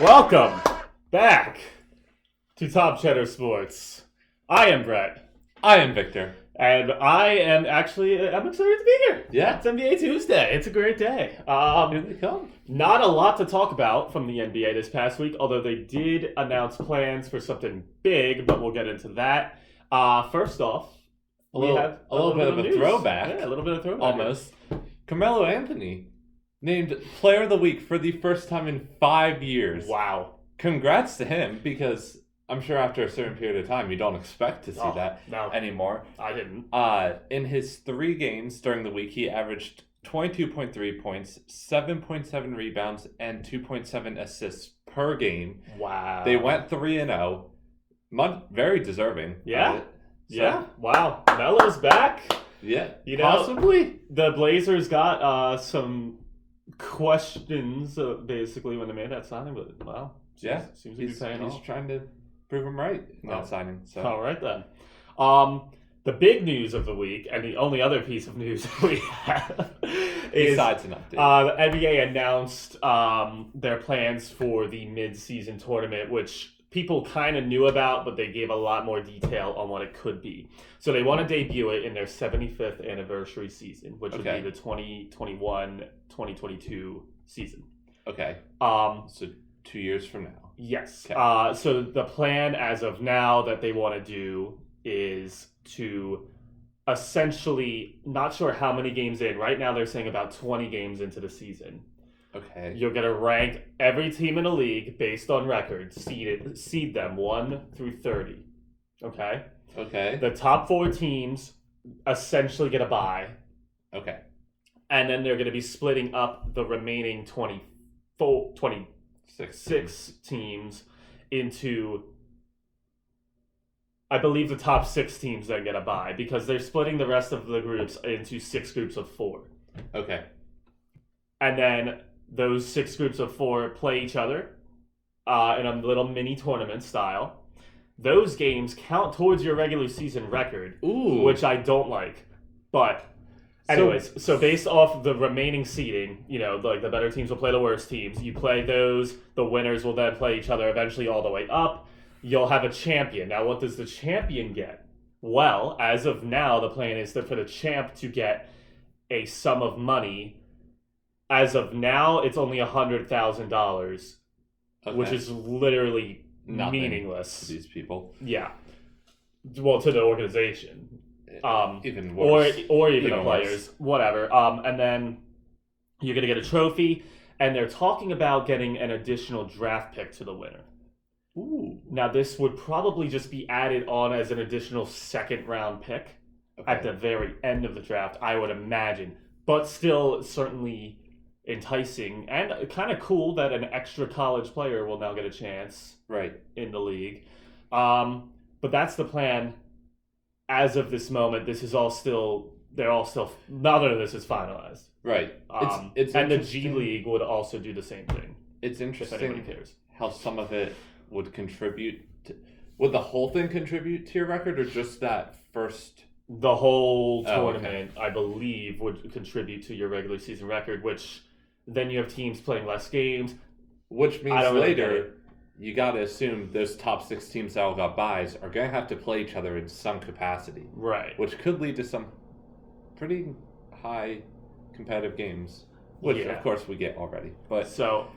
Welcome back to Top Cheddar Sports. I am Brett. I am Victor. And I'm excited to be here. Yeah. It's NBA Tuesday. It's a great day. Here they come. Not a lot to talk about from the NBA this past week, although they did announce plans for something big, but we'll get into that. First off, a little bit of a throwback. Yeah, a little bit of throwback. Almost. Carmelo Anthony named Player of the Week for the first time in 5 years. Wow. Congrats to him, because I'm sure after a certain period of time, you don't expect to see that anymore. I didn't. In his 3 games during the week, he averaged 22.3 points, 7.7 rebounds, and 2.7 assists per game. Wow. They went 3-0. Very deserving. Yeah. Yeah. Wow. Melo's back. Yeah. Possibly. The Blazers got some questions basically when they made that signing, but wow. Seems to be paying off. He's trying to prove him right in that signing. So. All right then. The big news of the week, and the only other piece of news we have is besides an update. The NBA announced their plans for the MidSeason Tournament, which people kind of knew about, but they gave a lot more detail on what it could be. So they want to debut it in their 75th anniversary season, which would be the 2021-2022 season. Okay. So 2 years from now. Yes. Okay. So the plan as of now that they want to do is to essentially, not sure how many games in. Right now they're saying about 20 games into the season. Okay. You're going to rank every team in the league based on record, seed them 1 through 30. Okay? Okay. The top 4 teams essentially get a bye. Okay. And then they're going to be splitting up the remaining 26 teams into, I believe the top 6 teams then get a bye, because they're splitting the rest of the groups into 6 groups of 4. Okay. And then those 6 groups of 4 play each other in a little mini tournament style. Those games count towards your regular season record, which I don't like. But anyways, so based off the remaining seeding, like the better teams will play the worst teams. You play those, the winners will then play each other eventually all the way up. You'll have a champion. Now, what does the champion get? Well, as of now, the plan is for the champ to get a sum of money. As of now, it's only $100,000, which is literally nothing meaningless to these people. Yeah. Well, to the organization. Even worse. Or even the players. Worse. Whatever. And then you're going to get a trophy, and they're talking about getting an additional draft pick to the winner. Ooh. Now, this would probably just be added on as an additional second-round pick at the very end of the draft, I would imagine. But still, certainly enticing and kind of cool that an extra college player will now get a chance in the league. But that's the plan as of this moment. This is all still, none of this is finalized. Right. It's and the G League would also do the same thing. It's interesting if anybody cares. How some of it would contribute to, would the whole thing contribute to your record, or just that first? The whole tournament, I believe, would contribute to your regular season record, which then you have teams playing less games. Which means later, you got to assume those top 6 teams that all got buys are going to have to play each other in some capacity. Right. Which could lead to some pretty high competitive games, which of course we get already. But so,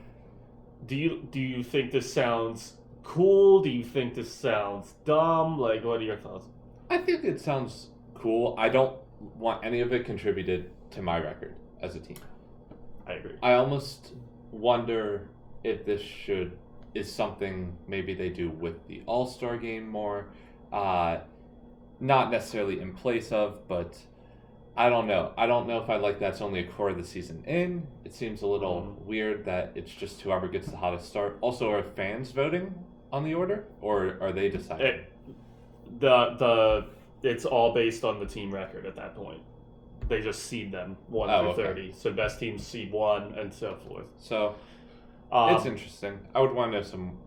do you think this sounds cool? Do you think this sounds dumb? Like, what are your thoughts? I think it sounds cool. I don't want any of it contributed to my record as a team. I agree. I almost wonder if this is something maybe they do with the All-Star game more. Not necessarily in place of, but I don't know. I don't know if I like that's only a core of the season in. It seems a little weird that it's just whoever gets the hottest start. Also, are fans voting on the order, or are they deciding? It's all based on the team record at that point. They just seed them 1 through 30. So best teams seed 1 and so forth. So it's interesting. I would want to know some,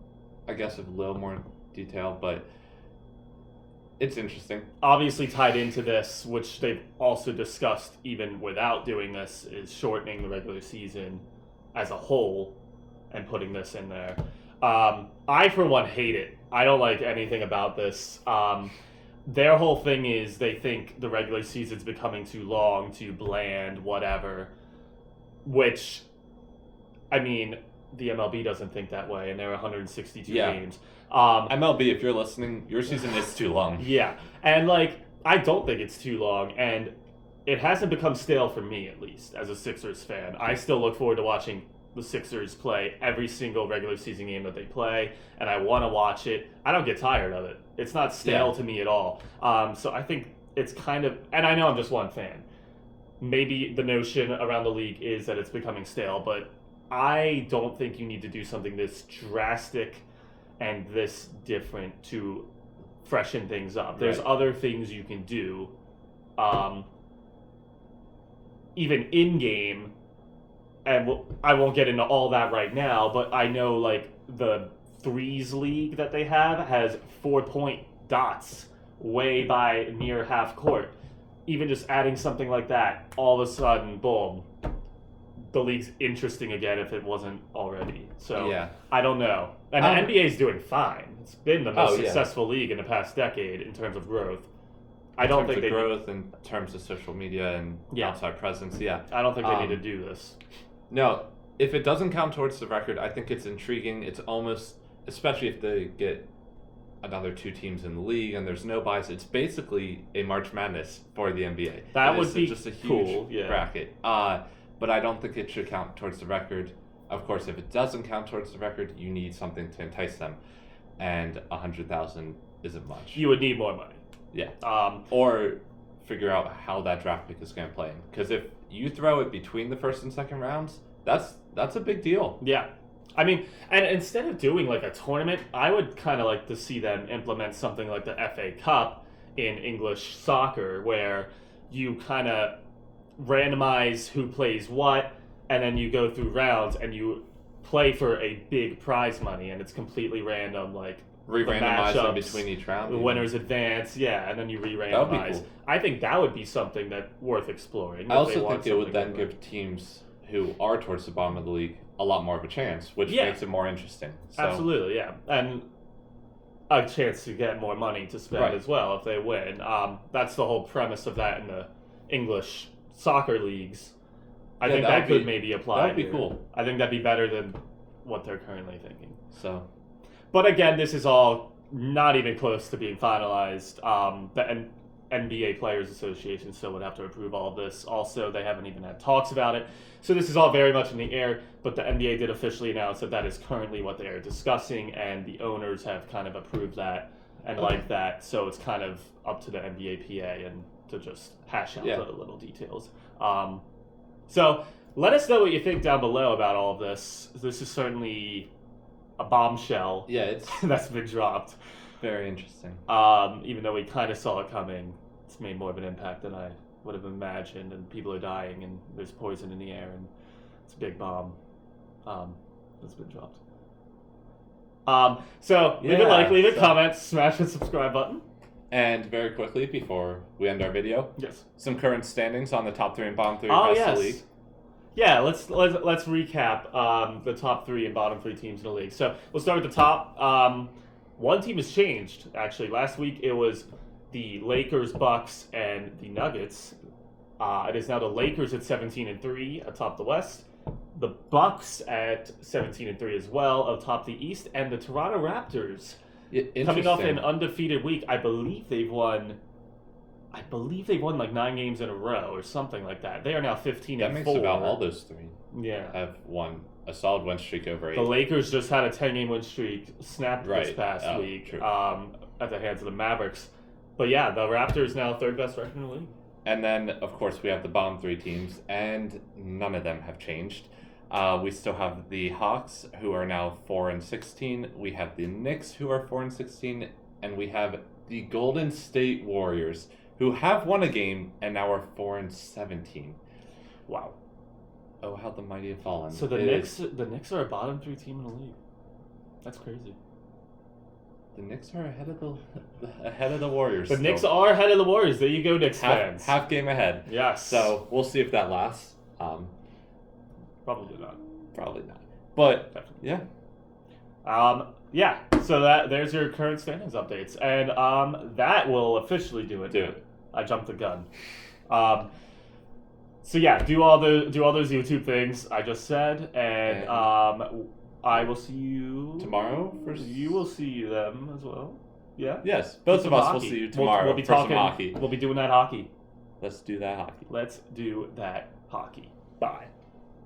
I guess, a little more detail, but It's interesting. Obviously tied into this, which they've also discussed even without doing this, is shortening the regular season as a whole and putting this in there. I, for one, hate it. I don't like anything about this. Their whole thing is they think the regular season's becoming too long, too bland, whatever. Which, I mean, the MLB doesn't think that way, and there are 162 games. MLB, if you're listening, your season is too long. Yeah, and like, I don't think it's too long, and it hasn't become stale for me, at least, as a Sixers fan. I still look forward to watching the Sixers play every single regular season game that they play, and I want to watch it. I don't get tired of it. It's not stale to me at all. So I think it's kind of, and I know I'm just one fan. Maybe the notion around the league is that it's becoming stale, but I don't think you need to do something this drastic and this different to freshen things up. There's other things you can do, even in-game, and I won't get into all that right now, but I know like the threes league that they have has 4-point dots way by near half court. Even just adding something like that, all of a sudden, boom, the league's interesting again if it wasn't already. So I don't know. And the NBA's doing fine. It's been the most successful league in the past decade in terms of growth. I don't think they growth in terms of social media and outside presence. I don't think they need to do this. No, if it doesn't count towards the record, I think it's intriguing. It's almost, especially if they get another 2 teams in the league and there's no buys, it's basically a March Madness for the NBA. That would be just a huge cool, bracket. But I don't think it should count towards the record. Of course, if it doesn't count towards the record, you need something to entice them, and 100,000 isn't much. You would need more money. Yeah. Or figure out how that draft pick is going to play. Because if you throw it between the first and second rounds, that's a big deal. Yeah. I mean, and instead of doing like a tournament, I would kind of like to see them implement something like the FA Cup in English soccer, where you kind of randomize who plays what, and then you go through rounds and you play for a big prize money, and it's completely random, like re-randomize them between each round. The winners advance, and then you re-randomize. That would be cool. I think that would be something that worth exploring. I also think it would then give teams who are towards the bottom of the league a lot more of a chance, which makes it more interesting. So. Absolutely, and a chance to get more money to spend as well if they win. That's the whole premise of that in the English soccer leagues. I think that could maybe apply. That would be cool. I think that'd be better than what they're currently thinking. So, but again, this is all not even close to being finalized. The NBA Players Association still would have to approve all of this. Also, they haven't even had talks about it. So this is all very much in the air, but the NBA did officially announce that that is currently what they are discussing, and the owners have kind of approved that and like that. So it's kind of up to the NBA PA and to just hash out the little details. So let us know what you think down below about all of this. This is certainly a bombshell. Yeah, it's that's been dropped. Very interesting. Even though we kind of saw it coming, it's made more of an impact than I would have imagined, and people are dying, and there's poison in the air, and it's a big bomb that's been dropped. So leave a like, leave a comment, smash the subscribe button. And very quickly, before we end our video, some current standings on the top 3 and bottom 3 across the league. Yeah, let's recap the top 3 and bottom 3 teams in the league. So we'll start with the top. One team has changed, actually. Last week it was the Lakers, Bucks, and the Nuggets. It is now the Lakers at 17-3 atop the West, the Bucks at 17-3 as well atop the East, and the Toronto Raptors coming off an undefeated week. I believe they've won like 9 games in a row or something like that. They are now 15-4. That makes about all those 3. Have won a solid win streak over 8. The Lakers just had a 10-game win streak snapped this past week at the hands of the Mavericks. But yeah, the Raptors now 3rd best record in the league. And then, of course, we have the bottom 3 teams, and none of them have changed. We still have the Hawks, who are now 4-16. We have the Knicks, who are 4-16, and we have the Golden State Warriors, who have won a game and now are 4-17. Wow. Oh, how the mighty have fallen. So the Knicks are a bottom 3 team in the league. That's crazy. The Knicks are ahead of the Warriors. The still. Knicks are ahead of the Warriors. There you go, Knicks fans. Half game ahead. Yes. So we'll see if that lasts. Probably not. Probably not. But Definitely. yeah. Yeah. So there's your current standings updates, and that will officially do it. Do it. I jumped the gun. So yeah, do all those YouTube things I just said, and I will see you tomorrow. You will see them as well. Yeah. Yes, both of us will see you tomorrow. We'll be for talking some hockey. We'll be doing that hockey. Let's do that hockey. Let's do that hockey. Bye.